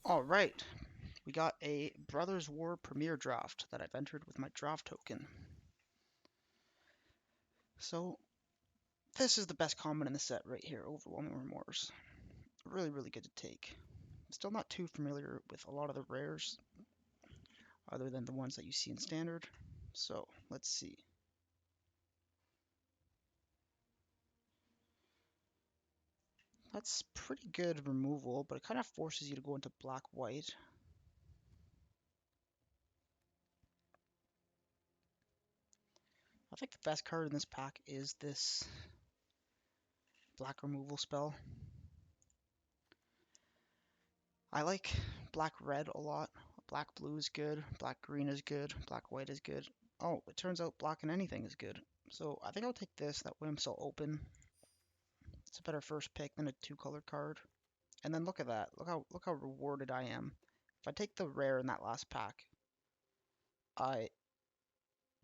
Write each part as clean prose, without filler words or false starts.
Alright, we got a Brothers War Premier draft that I've entered with my draft token. So, this is the best common in the set right here, Overwhelming Remorse. Really, really good to take. Still not too familiar with a lot of the rares, other than the ones that you see in Standard. So, let's see. That's pretty good removal, but it kind of forces you to go into black-white. I think the best card in this pack is this black removal spell. I like black-red a lot. Black-blue is good, black-green is good, black-white is good. Oh, it turns out black and anything is good. So I think I'll take this, that way I'm still open. It's a better first pick than a two-color card. And then look at that. Look how rewarded I am. If I take the rare in that last pack, I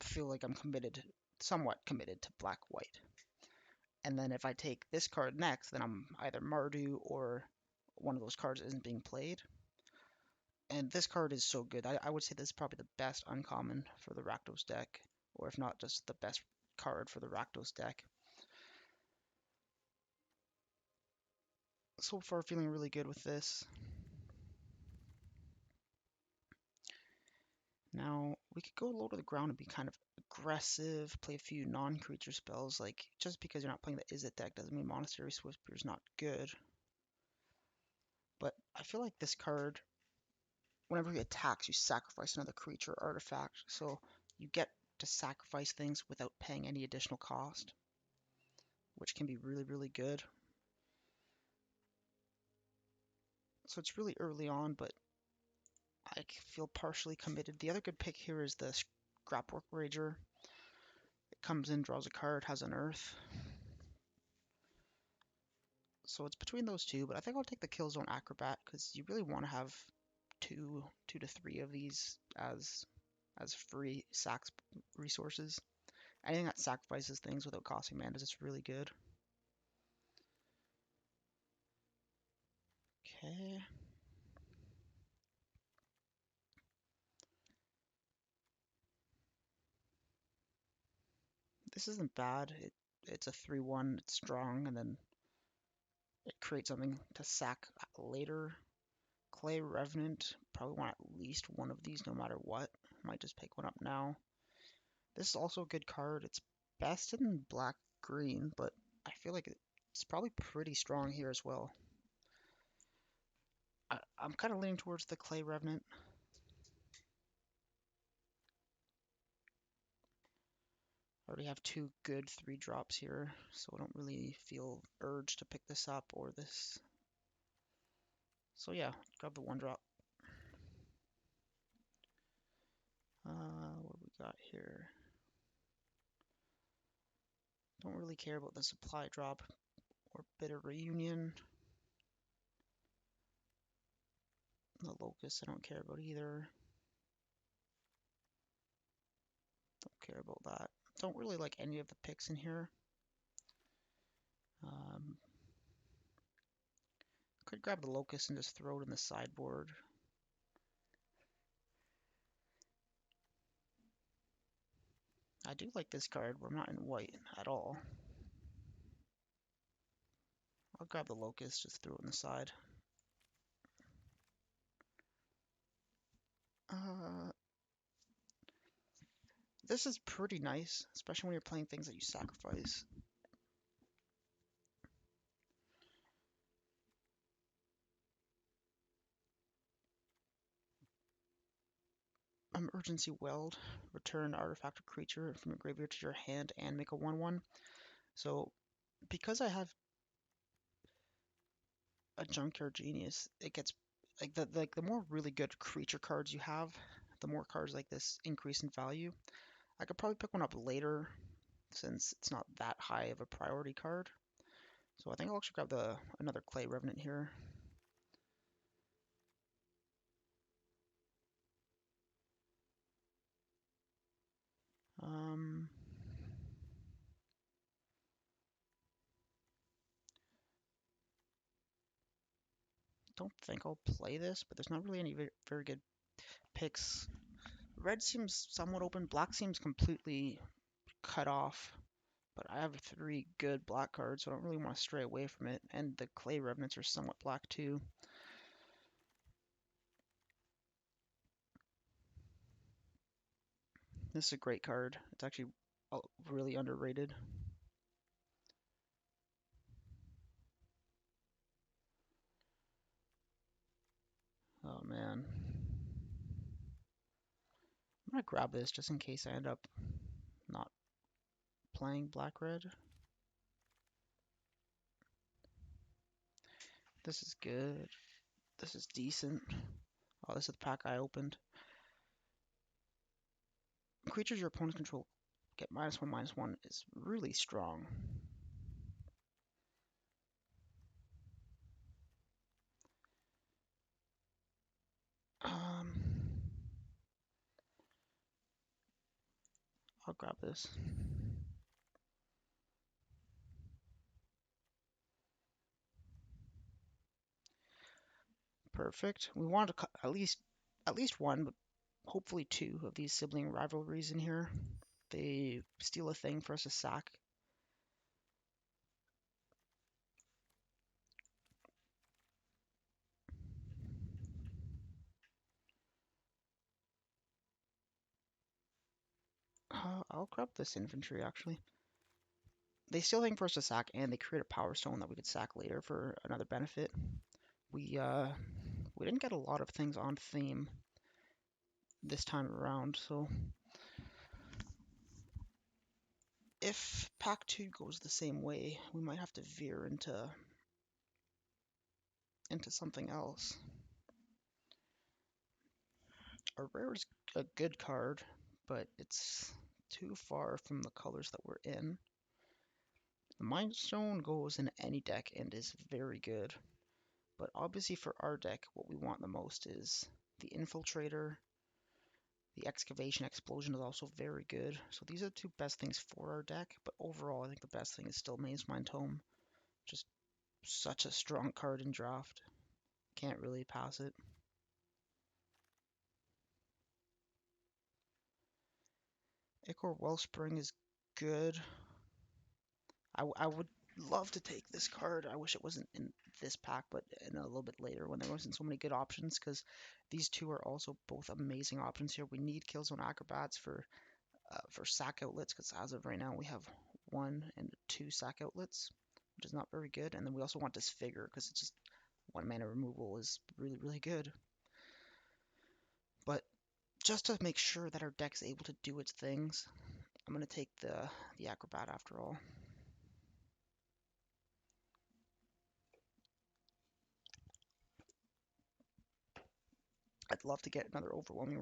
feel like I'm committed, somewhat committed to black-white. And then if I take this card next, then I'm either Mardu or one of those cards isn't being played. And this card is so good. I would say this is probably the best uncommon for the Rakdos deck, or if not just the best card for the Rakdos deck. So far feeling really good with this. Now, we could go low to the ground and be kind of aggressive, play a few non-creature spells. Like, just because you're not playing the Izzet deck doesn't mean Monastery Swiftspear is not good. But I feel like this card, whenever he attacks, you sacrifice another creature or artifact. So you get to sacrifice things without paying any additional cost, which can be really, really good. So it's really early on, but I feel partially committed. The other good pick here is the Scrapwork Rager. It comes in, draws a card, has an Earth. So it's between those two, but I think I'll take the Killzone Acrobat because you really want to have two to three of these as free sack resources. Anything that sacrifices things without costing mana is just really good. Okay. This isn't bad. It's a 3/1, it's strong, and then it creates something to sack later. Clay Revenant, probably want at least one of these no matter what. Might just pick one up now. This is also a good card. It's best in black-green, but I feel like it's probably pretty strong here as well. I'm kind of leaning towards the Clay Revenant. I already have two good 3-drops here, so I don't really feel urged to pick this up or this. So yeah, grab the 1-drop. What do we got here? Don't really care about the supply drop or Bitter Reunion. The Locust I don't care about either. Don't care about that. Don't really like any of the picks in here. Could grab the Locust and just throw it in the sideboard. I do like this card, but I'm not in white at all. I'll grab the Locust, just throw it in the side. This is pretty nice, especially when you're playing things that you sacrifice. Urgency Weld, return artifact or creature from your graveyard to your hand and make a 1/1. So because I have a Junkyard Genius, it gets like the more really good creature cards you have, the more cards like this increase in value. I could probably pick one up later since it's not that high of a priority card. So I think I'll actually grab another Clay Revenant here. don't think I'll play this, but there's not really any very good picks. Red seems somewhat open. Black seems completely cut off. But I have 3 good black cards, so I don't really want to stray away from it. And the clay revenants are somewhat black too. This is a great card. It's actually really underrated. Oh man. I'm gonna grab this just in case I end up not playing black-red. This is good. This is decent. Oh, this is the pack I opened. Creatures your opponents control get -1/-1 is really strong. Um, I'll grab this. Perfect. We wanted to at least one, but hopefully 2 of these sibling rivalries in here. They steal a thing for us to sack. I'll grab this infantry actually. They steal a thing for us to sack, and they create a power stone that we could sack later for another benefit. We didn't get a lot of things on theme this time around, so if pack 2 goes the same way, we might have to veer into something else. A rare is a good card, but it's too far from the colors that we're in. The Mind Stone goes in any deck and is very good, but obviously for our deck, what we want the most is the Infiltrator. The Excavation Explosion is also very good, so these are the 2 best things for our deck, but overall I think the best thing is still Maze Mind Tome. Just such a strong card in draft. Can't really pass it. Ichor Wellspring is good. I would love to take this card. I wish it wasn't in this pack, but in a little bit later when there wasn't so many good options, because these 2 are also both amazing options here. We need Killzone Acrobats for sack outlets, because as of right now we have 1 and 2 sack outlets, which is not very good. And then we also want Disfigure, because it's just 1 mana removal is really, really good. But just to make sure that our deck's able to do its things, I'm going to take the Acrobat after all. I'd love to get another Overwhelming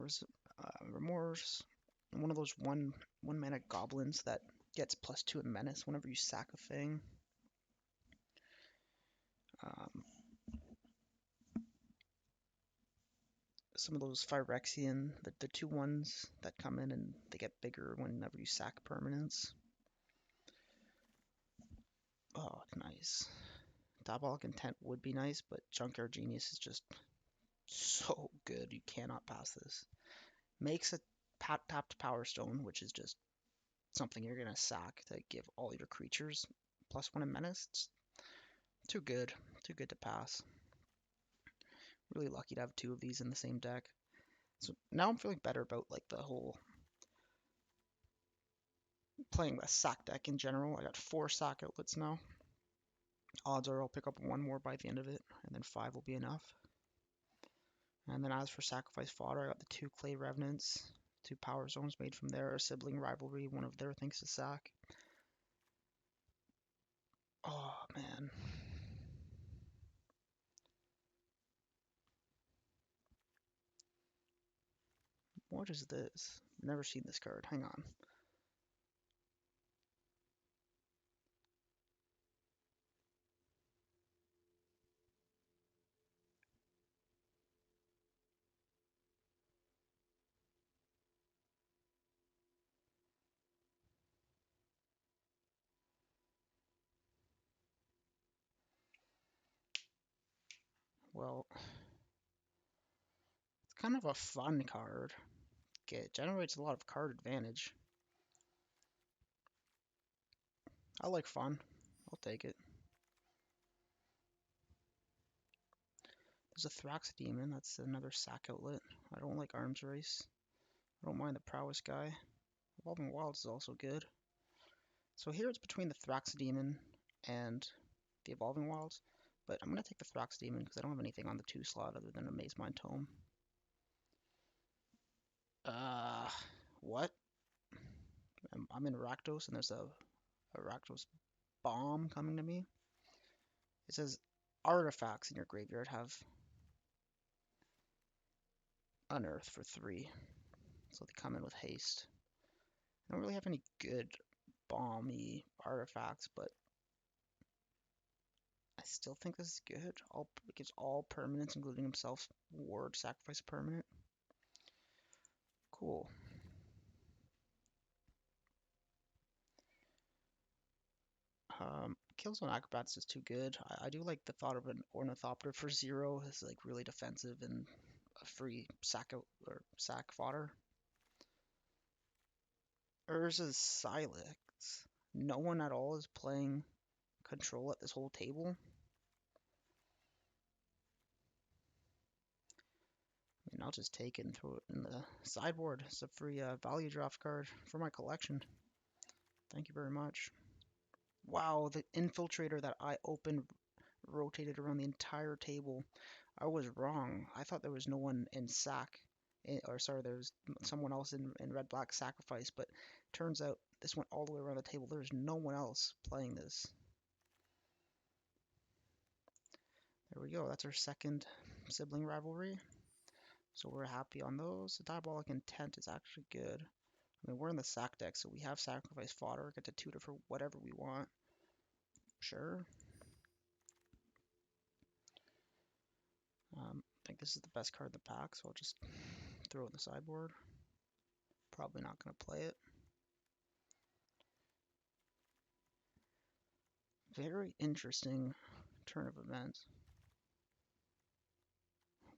Remorse, one of those one mana goblins that gets +2 in Menace whenever you sack a thing. Some of those Phyrexian, the 2 ones that come in and they get bigger whenever you sack permanents. Oh, nice. Diabolic Intent would be nice, but Junkyard Genius is just so good. You cannot pass this. Makes a tapped Power Stone, which is just something you're going to sack to give all your creatures +1 in Menace. It's too good. Too good to pass. Really lucky to have 2 of these in the same deck. So now I'm feeling better about like the whole playing a sack deck in general. I got 4 sack outlets now. Odds are I'll pick up 1 more by the end of it, and then 5 will be enough. And then as for Sacrifice Fodder, I got the 2 Clay Revenants, 2 Power Zones made from their sibling rivalry, one of their things to sack. Oh, man. What is this? Never seen this card. Hang on. Well, it's kind of a fun card. It generates a lot of card advantage. I like fun. I'll take it. There's a Thrax Demon. That's another sack outlet. I don't like Arms Race. I don't mind the Prowess guy. Evolving Wilds is also good. So here it's between the Thrax Demon and the Evolving Wilds. But I'm going to take the Thrax Demon because I don't have anything on the 2 slot other than a Maze Mind Tome. What? I'm in Rakdos and there's a Rakdos bomb coming to me. It says artifacts in your graveyard have unearth for 3. So they come in with haste. I don't really have any good bomby artifacts, but I still think this is good. It gives all permanents, including himself, ward, sacrifice a permanent. Cool. Killzone Acrobats is too good. I do like the thought of an Ornithopter for 0. It's like really defensive and a free sack out or sack fodder. Urza's Silex. No one at all is playing control at this whole table. And I'll just take it and throw it in the sideboard. It's a free value draft card for my collection. Thank you very much. Wow, the Infiltrator that I opened rotated around the entire table. I was wrong. I thought there was no one in sack, or sorry, there was someone else in red-black sacrifice, but turns out this went all the way around the table. There's no one else playing this. There we go. That's our second sibling rivalry. So we're happy on those. The Diabolic Intent is actually good. I mean, we're in the sack deck, so we have sacrifice fodder. Get to tutor for whatever we want. Sure. I think this is the best card in the pack, so I'll just throw it in the sideboard. Probably not going to play it. Very interesting turn of events.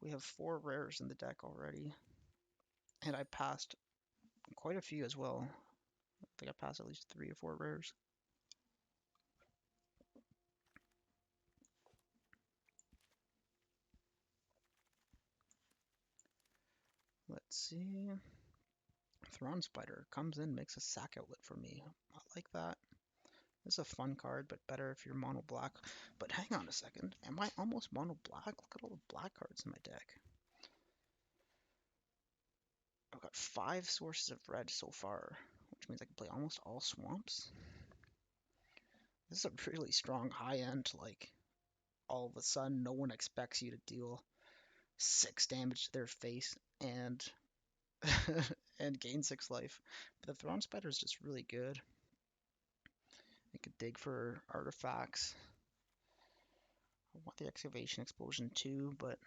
We have 4 rares in the deck already, and I passed quite a few as well. I think I passed at least 3 or 4 rares. Let's see. Thrawn Spider comes in, makes a sack outlet for me. I like that. This is a fun card, but better if you're mono black. But hang on a second. Am I almost mono black? Look at all the black cards in my deck. I've got 5 sources of red so far, which means I can play almost all swamps. This is a really strong high end, like all of a sudden no one expects you to deal 6 damage to their face and and gain 6 life. But the Thrawn Spider is just really good. I could dig for artifacts. I want the Excavation Explosion too, but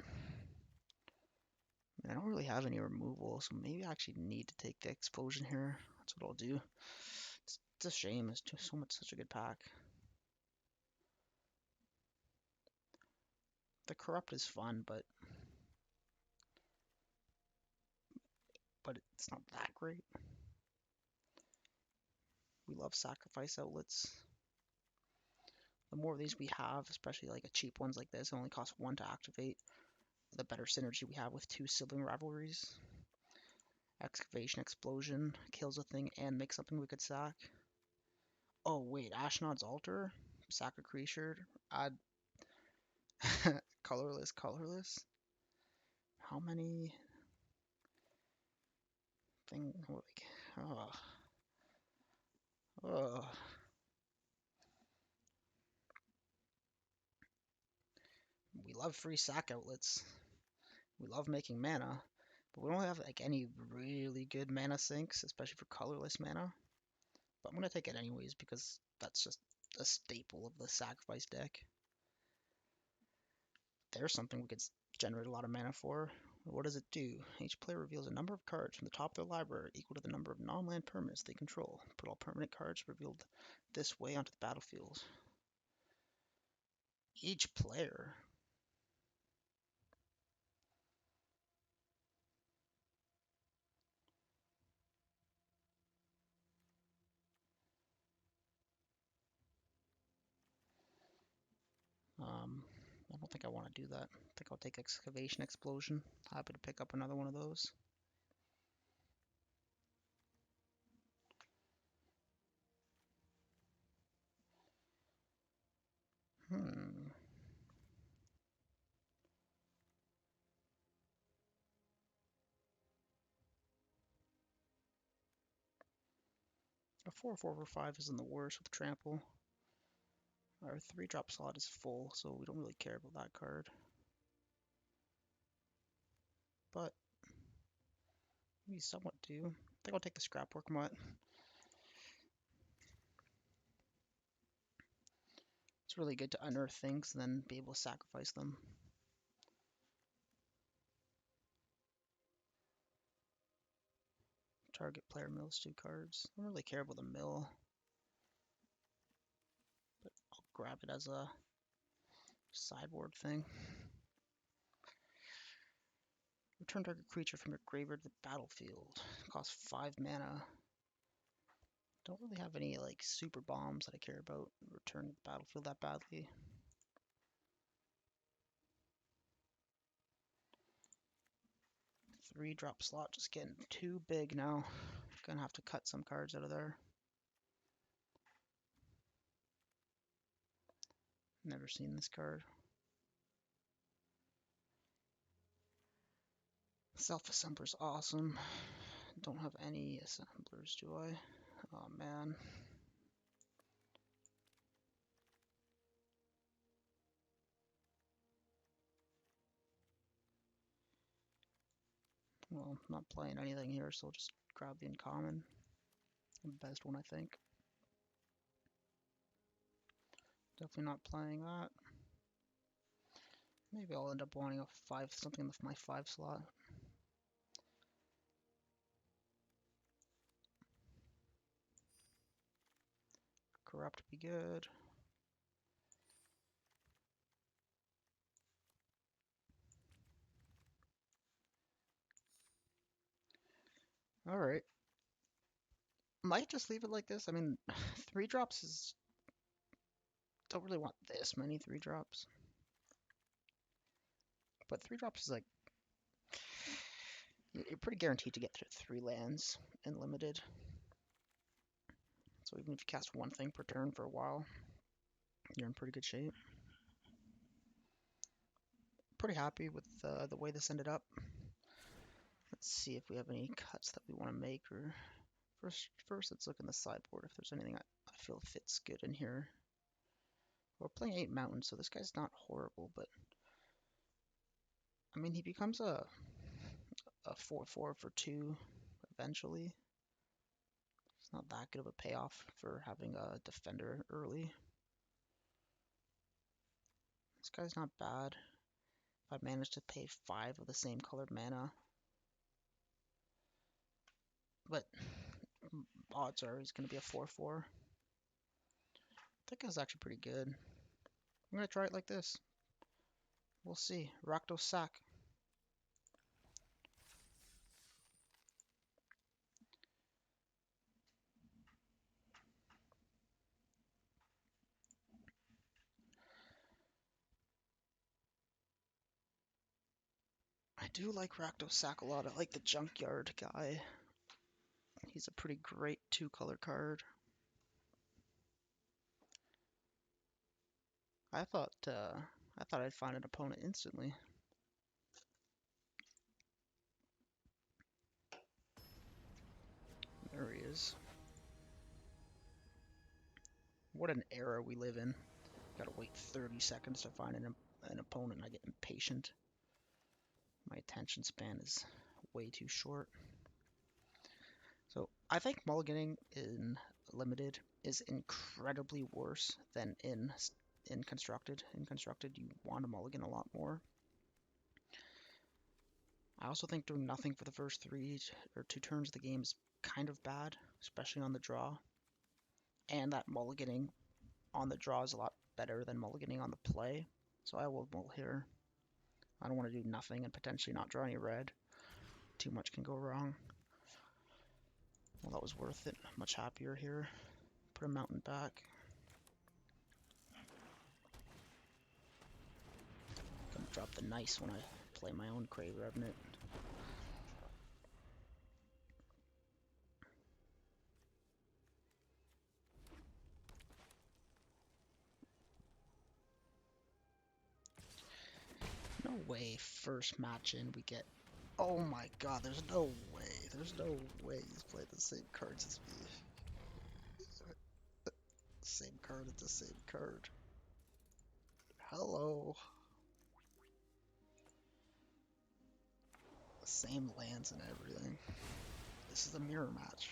I don't really have any removal, so maybe I actually need to take the Explosion here. That's what I'll do. It's a shame. It's just such a good pack. The Corrupt is fun, but it's not that great. We love sacrifice outlets. The more of these we have, especially like a cheap ones like this, it only costs 1 to activate, the better synergy we have with 2 sibling rivalries. Excavation Explosion kills a thing and makes something we could sack. Oh wait, Ashnod's Altar? Sack a creature? Add colorless. How many things like oh. We love free sack outlets. We love making mana, but we don't have like any really good mana sinks, especially for colorless mana. But I'm gonna take it anyways because that's just a staple of the sacrifice deck. There's something we could generate a lot of mana for. What does it do? Each player reveals a number of cards from the top of their library equal to the number of non-land permanents they control. Put all permanent cards revealed this way onto the battlefield. Each player? think I want to do that. I think I'll take Excavation Explosion. Happy to pick up another one of those. A 4/4 for 5 isn't the worst with Trample. Our 3-drop slot is full, so we don't really care about that card. But we somewhat do. I think I'll take the Scrapwork Mutt. It's really good to unearth things and then be able to sacrifice them. Target player mills 2 cards. I don't really care about the mill, but I'll grab it as a sideboard thing. Return target creature from your graveyard to the battlefield. Costs 5 mana. Don't really have any like super bombs that I care about. Return to the battlefield that badly. Three-drop slot just getting too big now. Gonna have to cut some cards out of there. Never seen this card. Self-assembler's awesome. Don't have any assemblers, do I? Oh man. Well, I'm not playing anything here, so I'll just grab the uncommon. The best one, I think. Definitely not playing that. Maybe I'll end up wanting a 5, something with my 5 slot. Corrupt be good. Alright. Might just leave it like this. I mean, 3-drops is... Don't really want this many 3-drops. But 3-drops is like... You're pretty guaranteed to get through 3 lands in limited. So even if you cast one thing per turn for a while, you're in pretty good shape. Pretty happy with the way this ended up. Let's see if we have any cuts that we want to make. Or first, let's look in the sideboard if there's anything I feel fits good in here. We're playing 8 mountains, so this guy's not horrible, but I mean he becomes a 4/4 for 2 eventually. It's not that good of a payoff for having a defender early. This guy's not bad. If I manage to pay 5 of the same colored mana, but odds are he's going to be a 4/4. I think it's actually pretty good. I'm going to try it like this. We'll see. Rakdos sack. I do like Rakdos sack a lot. I like the Junkyard guy. He's a pretty great 2-color card. I thought I'd find an opponent instantly. There he is. What an era we live in. Gotta wait 30 seconds to find an opponent. I get impatient. My attention span is way too short. So I think mulliganing in limited is incredibly worse than in constructed. In constructed, you want to mulligan a lot more. I also think doing nothing for the first 3 or 2 turns of the game is kind of bad, especially on the draw. And that mulliganing on the draw is a lot better than mulliganing on the play. So I will mull here. I don't want to do nothing and potentially not draw any red. Too much can go wrong. Well, that was worth it. Much happier here. Put a mountain back. drop the nice when I play my own Clay Revenant. No way, first match in we get... Oh my god, there's no way. There's no way he's played the same cards as me. Same card, it's the same card. Hello. Same lands and everything. This is a mirror match.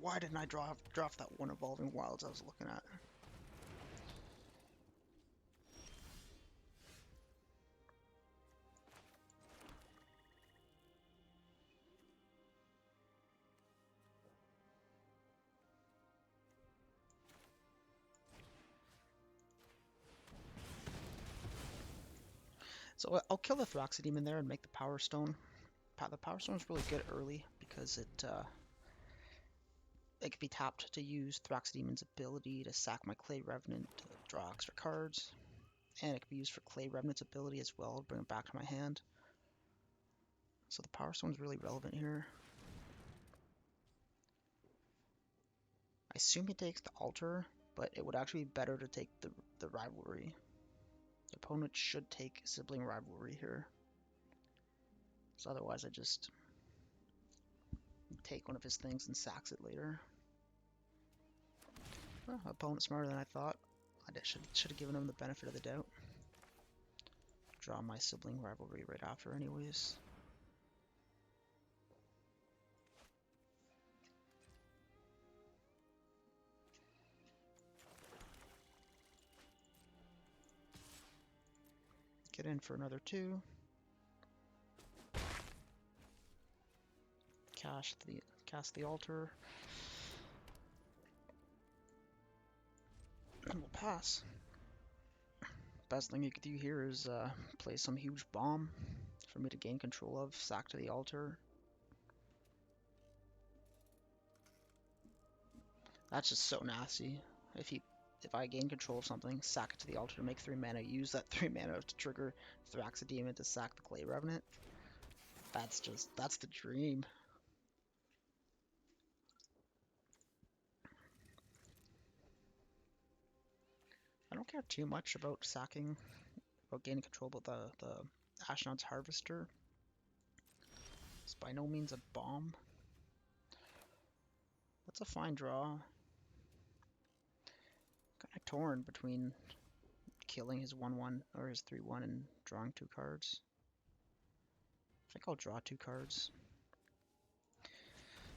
Why didn't I draft that one Evolving Wilds I was looking at? So I'll kill the Thraxidemon there and make the Power Stone. The Power Stone is really good early because it can be tapped to use Thraxidemon's ability to sack my Clay Revenant to draw extra cards, and it can be used for Clay Revenant's ability as well to bring it back to my hand. So the Power Stone is really relevant here. I assume he takes the Altar, but it would actually be better to take the Rivalry. The opponent should take Sibling Rivalry here. So otherwise I just take one of his things and sacks it later. Well, opponent's smarter than I thought. I should have given him the benefit of the doubt. Draw my Sibling Rivalry right after anyways. Get in for another 2. Cast the Altar. And we'll pass. Best thing you could do here is play some huge bomb for me to gain control of, sack to the Altar. That's just so nasty. If I gain control of something, sack it to the Altar to make 3 mana, use that 3 mana to trigger Thraxidemon to sack the Clay Revenant. That's the dream. I don't care too much about gaining control of the Ashnod's Harvester. It's by no means a bomb. That's a fine draw. Kind of torn between killing his 1/1 or his 3/1 and drawing 2 cards. I think I'll draw 2 cards.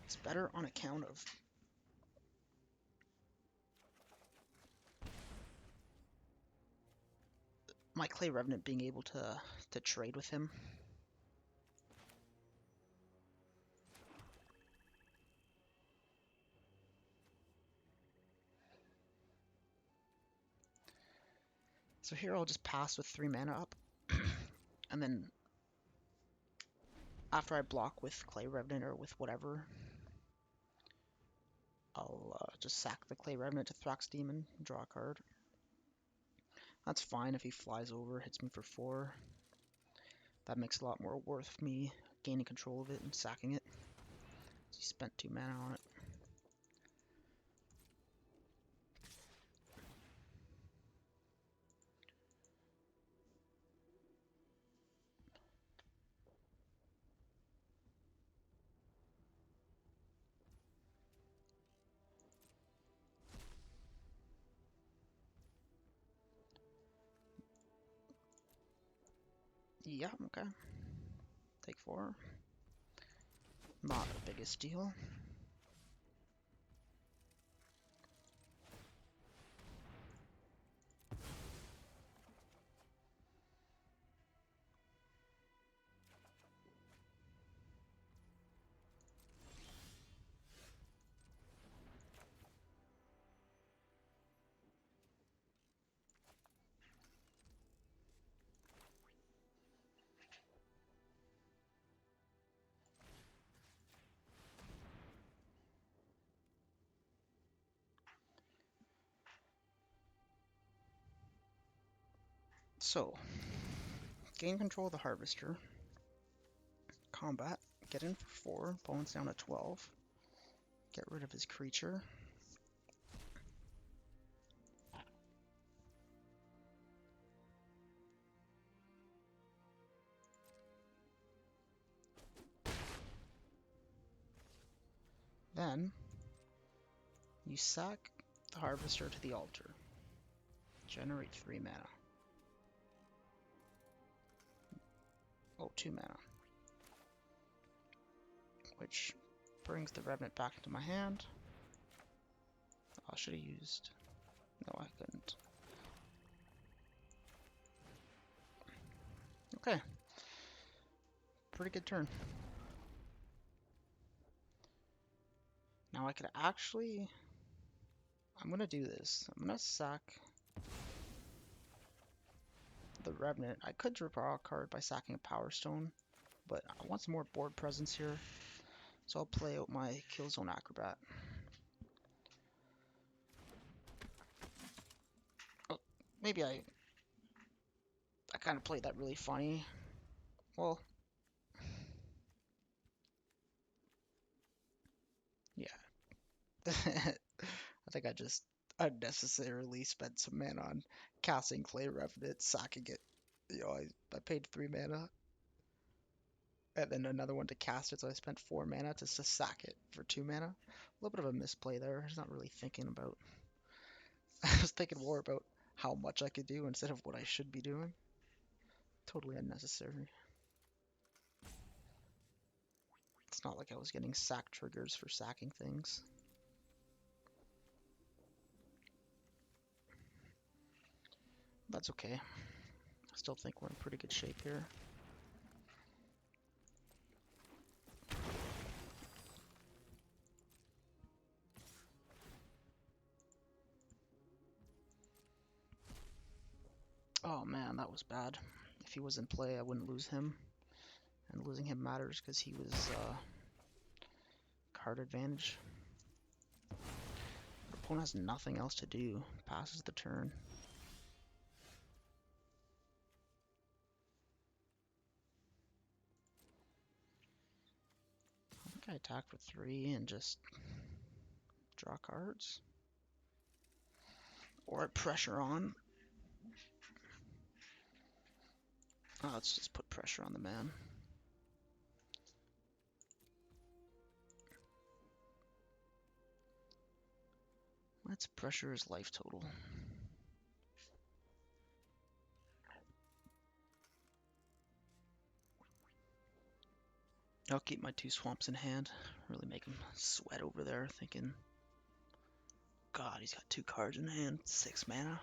It's better on account of my Clay Revenant being able to trade with him. So here I'll just pass with 3 mana up, and then after I block with Clay Revenant or with whatever, I'll just sack the Clay Revenant to Thraxidemon, draw a card. That's fine if he flies over, hits me for 4. That makes a lot more worth me gaining control of it and sacking it. He spent 2 mana on it. Yeah, okay. Take 4. Not the biggest deal. So, Gain control of the Harvester. Combat. Get in for 4. Opponent's down to 12. Get rid of his creature. Then, you sack the Harvester to the altar. Generate 3 mana. Oh, 2 mana. Which brings the Revenant back into my hand. Oh, I should have used... No, I couldn't. Okay. Pretty good turn. Now I could actually... I'm gonna do this. I'm gonna sack the Revenant. I could draw a card by sacking a Power Stone, but I want some more board presence here. So I'll play out my Killzone Acrobat. Oh, maybe I kind of played that really funny. Well, yeah. I think I just unnecessarily spent some mana on casting Clay Revenant, sacking it. You know, I paid 3 mana, and then another one to cast it, so I spent 4 mana to sack it for 2 mana. A little bit of a misplay there. I was not really thinking about... I was thinking more about how much I could do instead of what I should be doing. Totally unnecessary. It's not like I was getting sack triggers for sacking things. That's okay. I still think we're in pretty good shape here. Oh man, that was bad. If he was in play, I wouldn't lose him. And losing him matters because he was card advantage. The opponent has nothing else to do. Passes the turn. I think I attack for 3 and just draw cards. Or I pressure on. Oh, let's just put pressure on the man. Let's pressure his life total. I'll keep my 2 swamps in hand. Really make him sweat over there, thinking, God, he's got 2 cards in hand, 6 mana.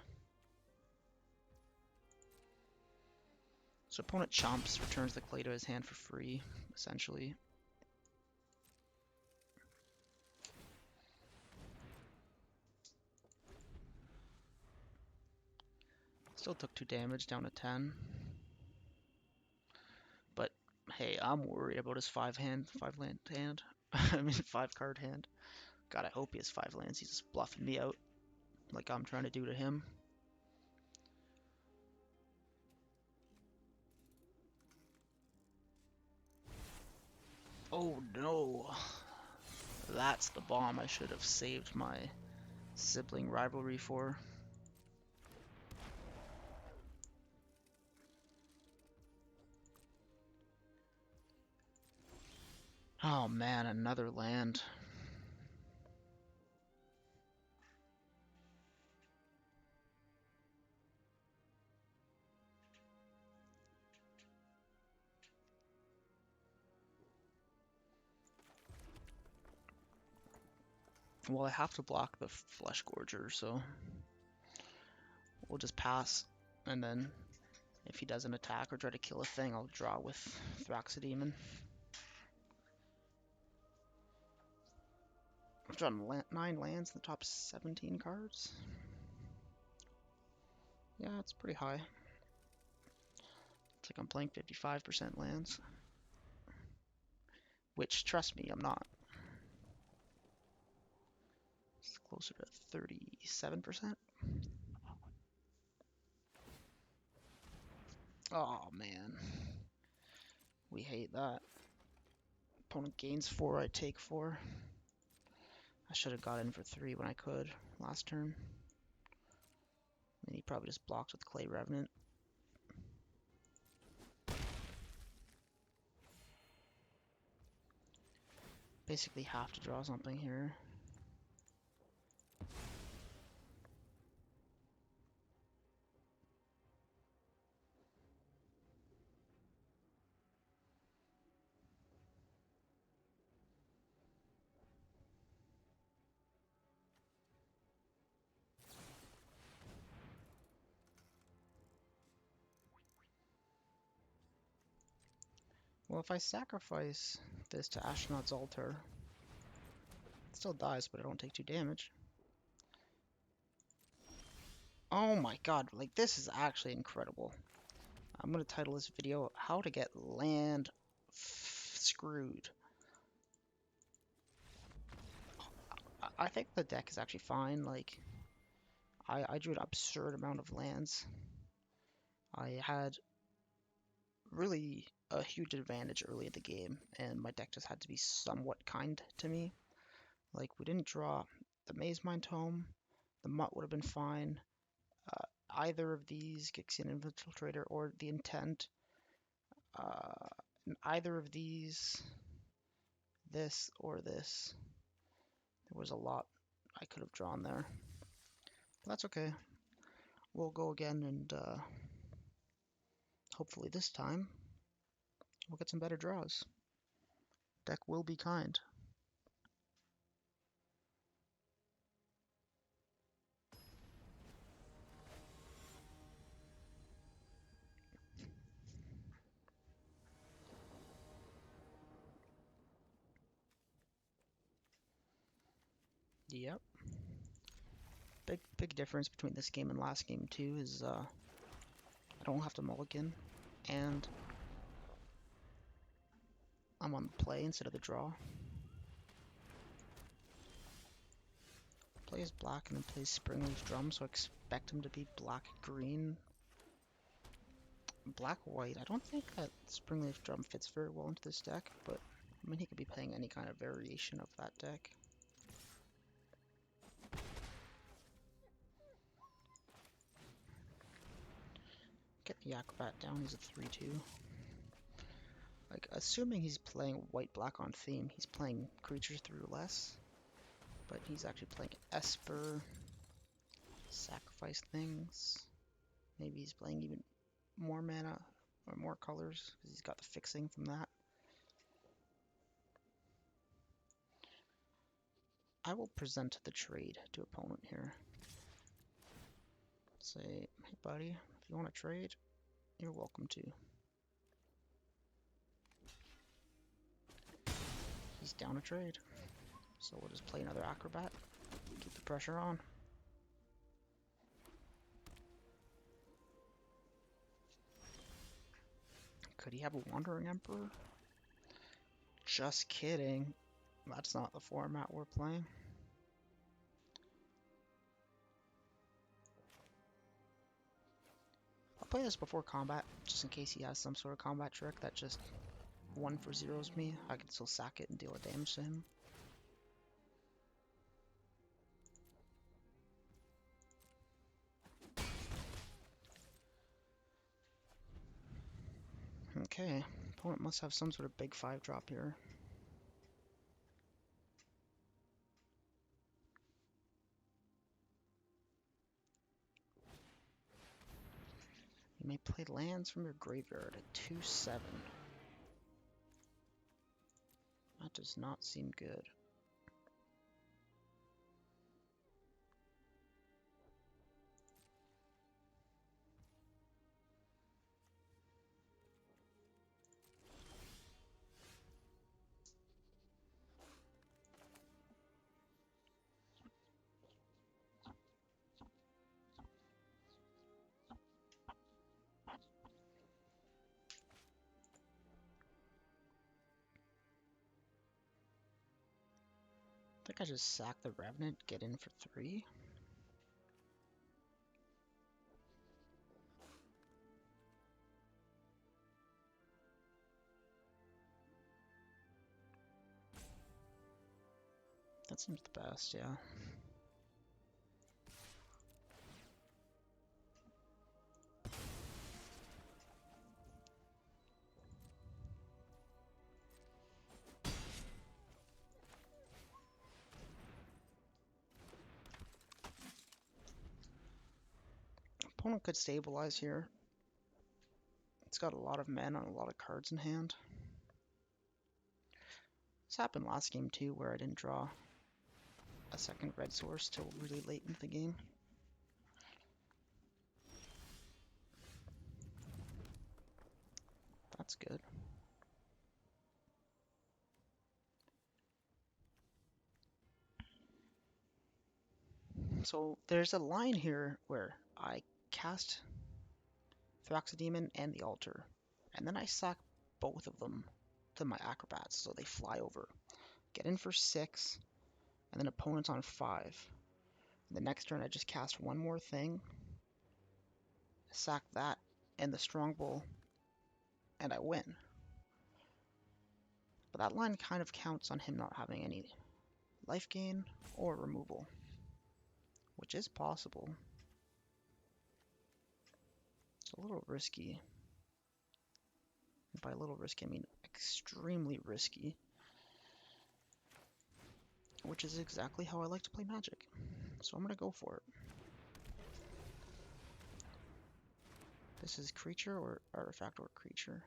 So opponent chomps, returns the clay to his hand for free, essentially. Still took 2 damage, down to 10. But hey, I'm worried about his 5 land hand. I mean 5 card hand. God, I hope he has 5 lands. He's just bluffing me out like I'm trying to do to him. Oh no. That's the bomb I should have saved my sibling rivalry for. Oh man, another land. Well, I have to block the Flesh Gorger, so we'll just pass, and then if he doesn't attack or try to kill a thing, I'll draw with Thraxodemon. I've drawn 9 lands in the top 17 cards. Yeah, it's pretty high. It's like I'm playing 55% lands. Which, trust me, I'm not. It's closer to 37%. Oh man, we hate that. Opponent gains 4, I take 4. I should have got in for 3 when I could last turn. And he probably just blocked with Clay Revenant. Basically have to draw something here. Well, if I sacrifice this to Astronaut's Altar, it still dies, but I don't take 2 damage. Oh my god, like this is actually incredible. I'm going to title this video, How to Get Land Screwed. I think the deck is actually fine. Like, I drew an absurd amount of lands. I had really a huge advantage early in the game, and my deck just had to be somewhat kind to me. Like, we didn't draw the Maze Mine Tome, the Mutt would have been fine. Either of these, Gixian Infiltrator or the Intent, either of these, this or this. There was a lot I could have drawn there. But that's okay. We'll go again, and hopefully this time we'll get some better draws. Deck will be kind. Yep. Big difference between this game and last game too is I don't have to mulligan, and I'm on the play instead of the draw. Plays black and then plays Springleaf Drum, so I expect him to be black-green. Black-white, I don't think that Springleaf Drum fits very well into this deck, but I mean he could be playing any kind of variation of that deck. Get the Acrobat down, he's a 3-2. Like, assuming he's playing white-black on theme, he's playing creatures through less. But he's actually playing Esper, sacrifice things. Maybe he's playing even more mana or more colors because he's got the fixing from that. I will present the trade to opponent here. Say, hey buddy, if you want to trade, you're welcome to. He's down a trade. So we'll just play another Acrobat, keep the pressure on. Could he have a Wandering Emperor? Just kidding. That's not the format we're playing. I'll play this before combat, just in case he has some sort of combat trick that just 1-for-0s me. I can still sack it and deal damage to him. Okay, opponent must have some sort of big 5-drop here. You may play lands from your graveyard at 2/7. That does not seem good. I think I just sack the Revenant, get in for 3. That seems the best, yeah. Opponent could stabilize here. It's got a lot of men and a lot of cards in hand. This happened last game too, where I didn't draw a second red source till really late in the game. That's good. So there's a line here where I cast Thraxodemon and the Altar, and then I sack both of them to my Acrobats, so they fly over. Get in for 6, and then opponent's on 5. The next turn I just cast one more thing, sack that and the Strongbow, and I win. But that line kind of counts on him not having any life gain or removal, which is possible. It's a little risky. And by a little risky, I mean extremely risky, which is exactly how I like to play Magic. So I'm going to go for it. This is creature or artifact or creature.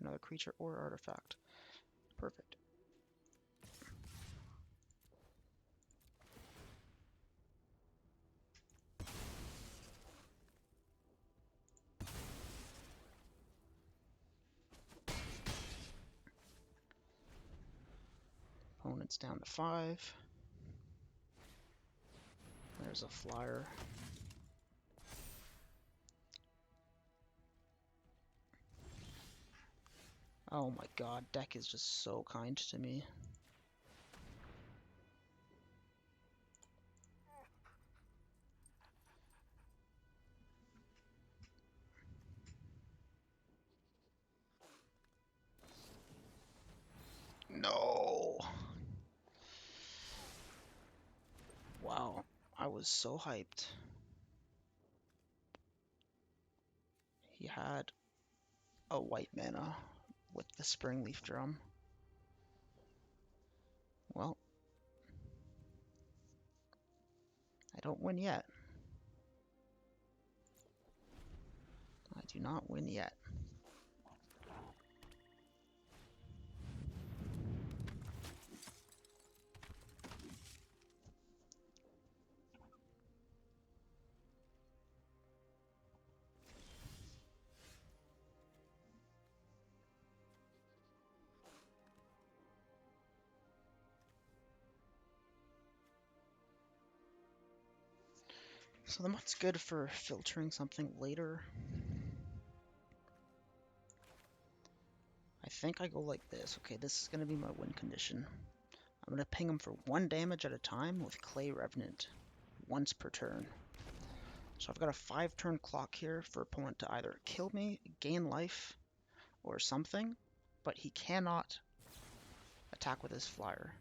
Another creature or artifact. Perfect. Opponent's down to 5. There's a flyer. Oh my god, deck is just so kind to me. No! Wow, I was so hyped. He had a white mana with the Springleaf Drum. Well, I don't win yet. I do not win yet. So then what's good for filtering something later? I think I go like this. Okay, this is going to be my win condition. I'm going to ping him for 1 damage at a time with Clay Revenant, once per turn. So I've got a 5-turn clock here for opponent to either kill me, gain life, or something, but he cannot attack with his flyer.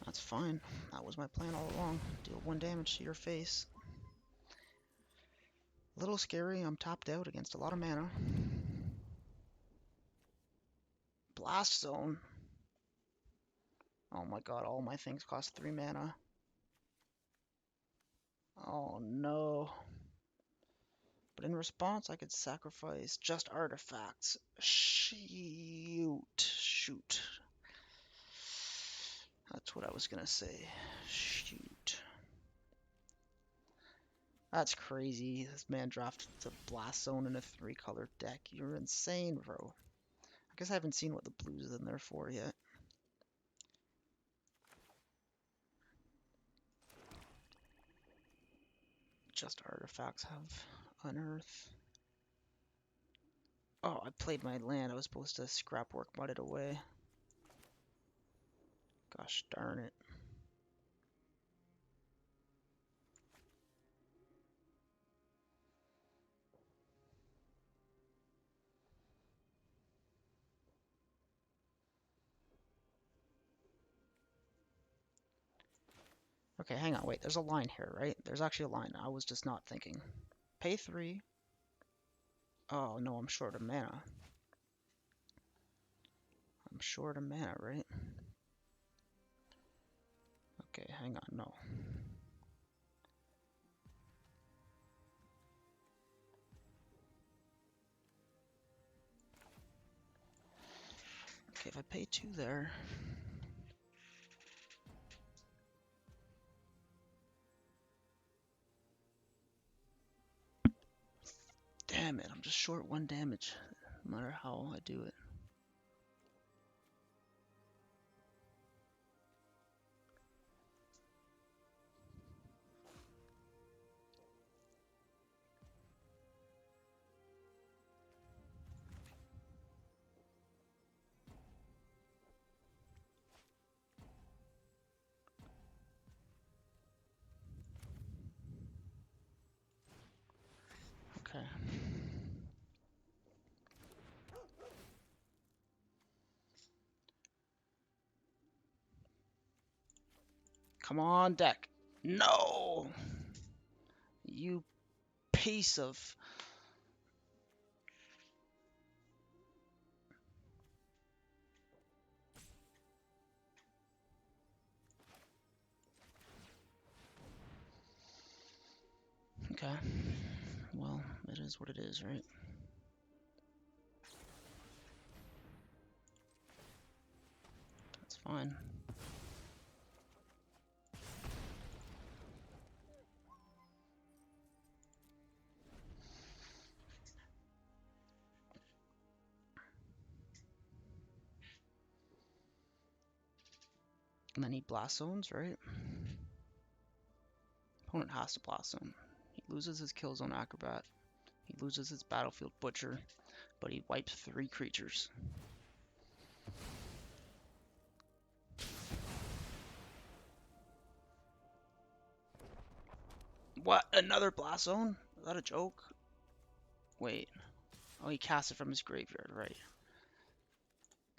That's fine. That was my plan all along. Deal 1 damage to your face. A little scary. I'm tapped out against a lot of mana. Blast Zone. Oh my god, all my things cost 3 mana. Oh no. But in response, I could sacrifice just artifacts. Shoot. That's what I was gonna say. Shoot. That's crazy. This man drafted the Blast Zone in a 3-color deck. You're insane, bro. I guess I haven't seen what the blues is in there for yet. Just artifacts have Unearth. Oh, I played my land. I was supposed to scrap work mud it away. Gosh darn it. Okay, hang on, wait, there's a line here, right? There's actually a line. I was just not thinking. Pay 3. Oh, no, I'm short of mana. I'm short of mana, right? Okay, hang on, no. Okay, if I pay 2 there... Damn it, I'm just short 1 damage, no matter how I do it. Okay. Come on, deck. No! You piece of... Okay. Well, it is what it is, right? That's fine. And then he blast zones, right? Opponent has to blast zone. He loses his kill zone acrobat. He loses his battlefield butcher, but he wipes 3 creatures. What? Another blast zone? Is that a joke? Wait. Oh, he cast it from his graveyard, right?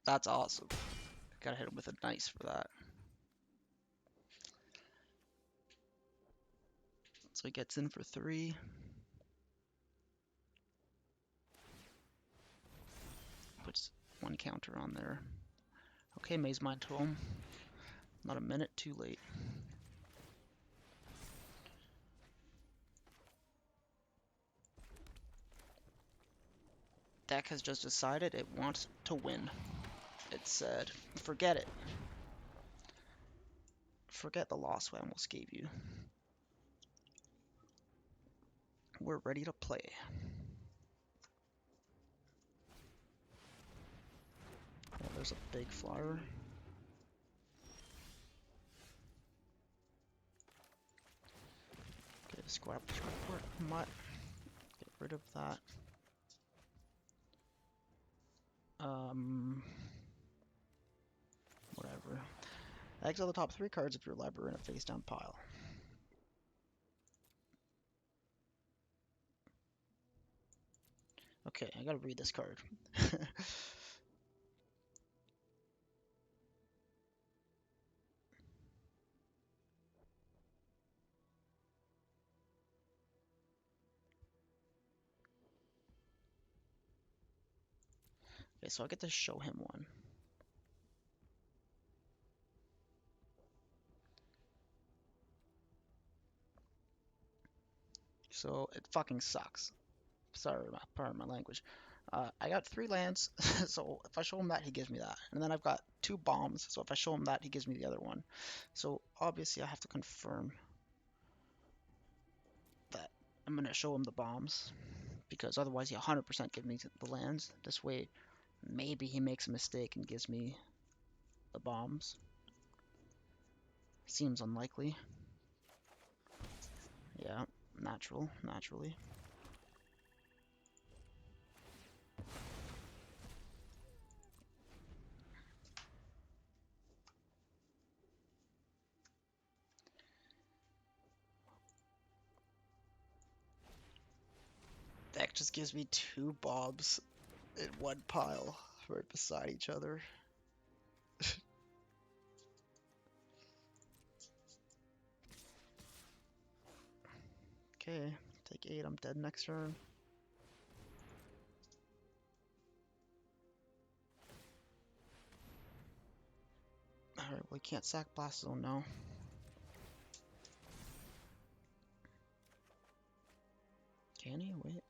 That's awesome. Gotta hit him with a nice for that. So he gets in for 3. Puts 1 counter on there. Okay, Maze Mind Tome. Not a minute too late. Deck has just decided it wants to win. It said, forget it. Forget the loss I almost gave you. We're ready to play. Oh, there's a big flyer. Okay, squad report. Mutt. Get rid of that. Whatever. Exile the top 3 cards of your library in a face-down pile. Okay, I gotta read this card. Okay, so I get to show him one. So it fucking sucks. Sorry, pardon my language. I got 3 lands, so if I show him that, he gives me that. And then I've got 2 bombs, so if I show him that, he gives me the other one. So obviously I have to confirm that I'm going to show him the bombs, because otherwise he 100% gives me the lands. This way, maybe he makes a mistake and gives me the bombs. Seems unlikely. Yeah, naturally. Deck just gives me 2 bombs in 1 pile right beside each other. Okay, take 8, I'm dead next turn. Alright, well, he can't sack Blast Zone now. Can he? Wait.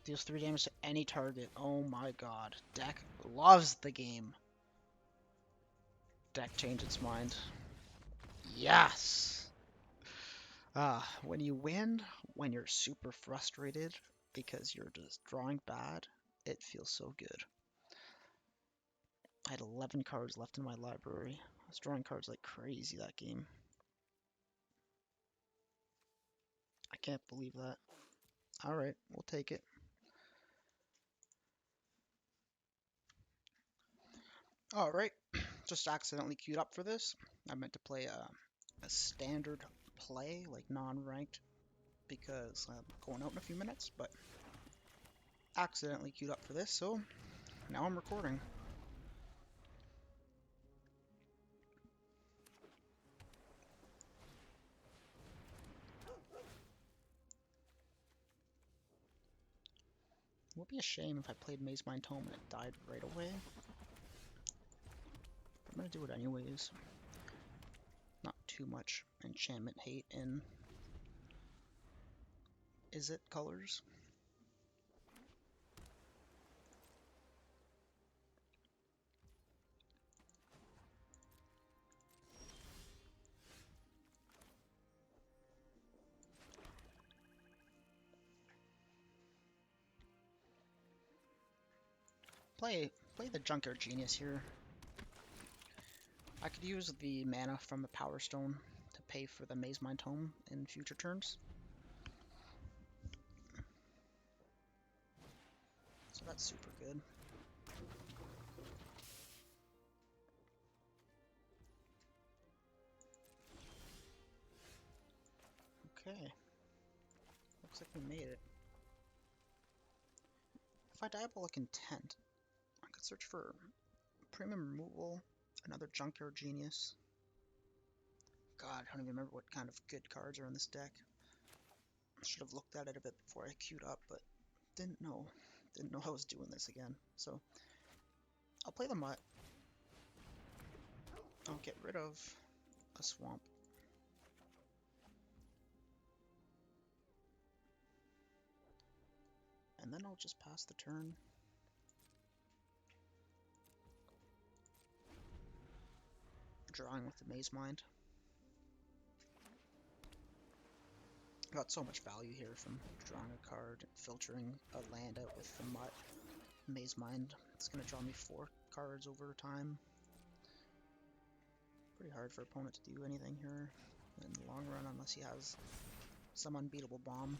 Deals 3 damage to any target. Oh my god. Deck loves the game. Deck changed its mind. Yes! When you win, when you're super frustrated because you're just drawing bad, it feels so good. I had 11 cards left in my library. I was drawing cards like crazy that game. I can't believe that. Alright, we'll take it. Alright, just accidentally queued up for this. I meant to play a standard play, like non-ranked, because I'm going out in a few minutes, but accidentally queued up for this, so now I'm recording. It would be a shame if I played Maze Mind Tome and it died right away. I'm gonna do it anyways. Not too much enchantment hate in Is It colors. Play the Junkyard Genius here. I could use the mana from the Power Stone to pay for the Maze Mind Tome in future turns. So that's super good. Okay. Looks like we made it. If I Diabolic Intent, I could search for Premium Removal, another Junkyard Genius. God, I don't even remember what kind of good cards are in this deck. I should have looked at it a bit before I queued up, but didn't know. Didn't know I was doing this again. So, I'll play the Mutt. I'll get rid of a Swamp. And then I'll just pass the turn. Drawing with the Maze Mind. Got so much value here from drawing a card, filtering a land out with the Mutt. Maze Mind. It's going to draw me 4 cards over time. Pretty hard for opponent to do anything here in the long run unless he has some unbeatable bomb.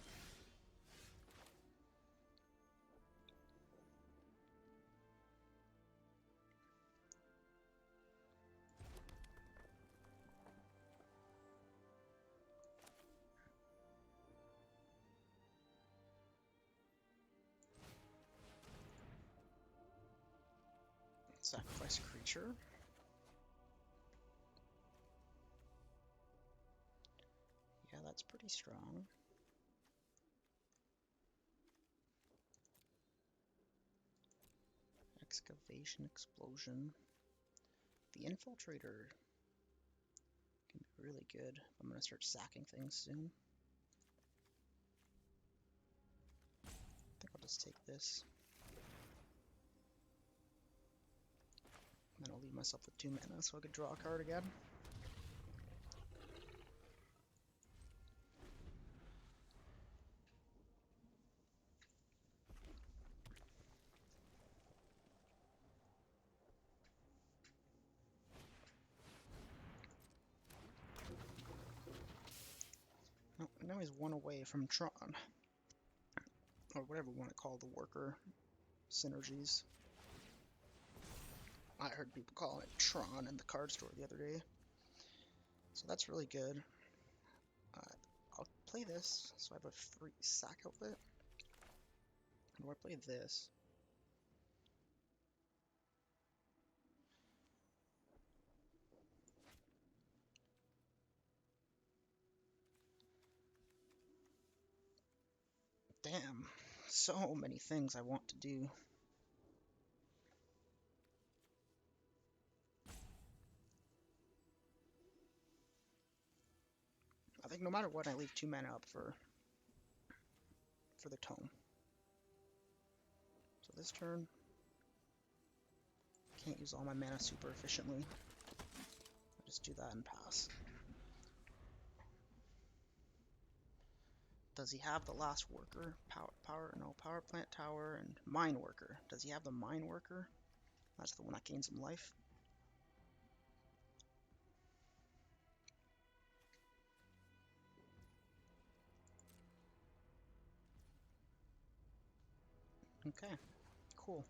Sacrifice a creature. Yeah, that's pretty strong. Excavation, Explosion. The Infiltrator can be really good. I'm going to start sacking things soon. I think I'll just take this. And then I'll leave myself with 2 mana so I could draw a card again. Oh, now he's 1 away from Tron. Or whatever we want to call the worker synergies. I heard people calling it Tron in the card store the other day. So that's really good. I'll play this, so I have a free sack outlet. And I play this. Damn, so many things I want to do. I think no matter what, I leave 2 mana up for the tome. So this turn, can't use all my mana super efficiently. I'll just do that and pass. Does he have the last worker? Power plant tower and mine worker. Does he have the mine worker? That's the one that gains him life. Okay, cool.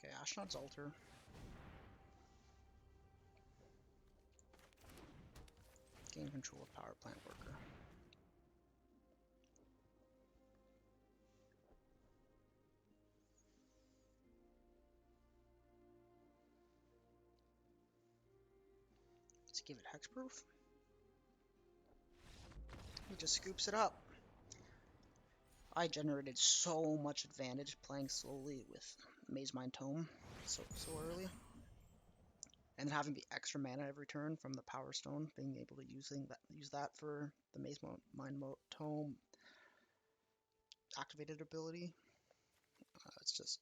Okay, Astronaut's Altar. Gain control of power plant worker. Let's give it hexproof. He just scoops it up. I generated so much advantage playing slowly with Maze Mind Tome so early. And having the extra mana every turn from the Power Stone, being able to use that for the Maze Mind Tome activated ability. It's just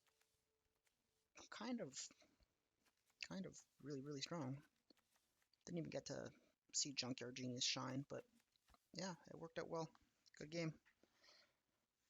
kind of really strong. Didn't even get to see Junkyard Genius shine, but yeah, it worked out well. Good game.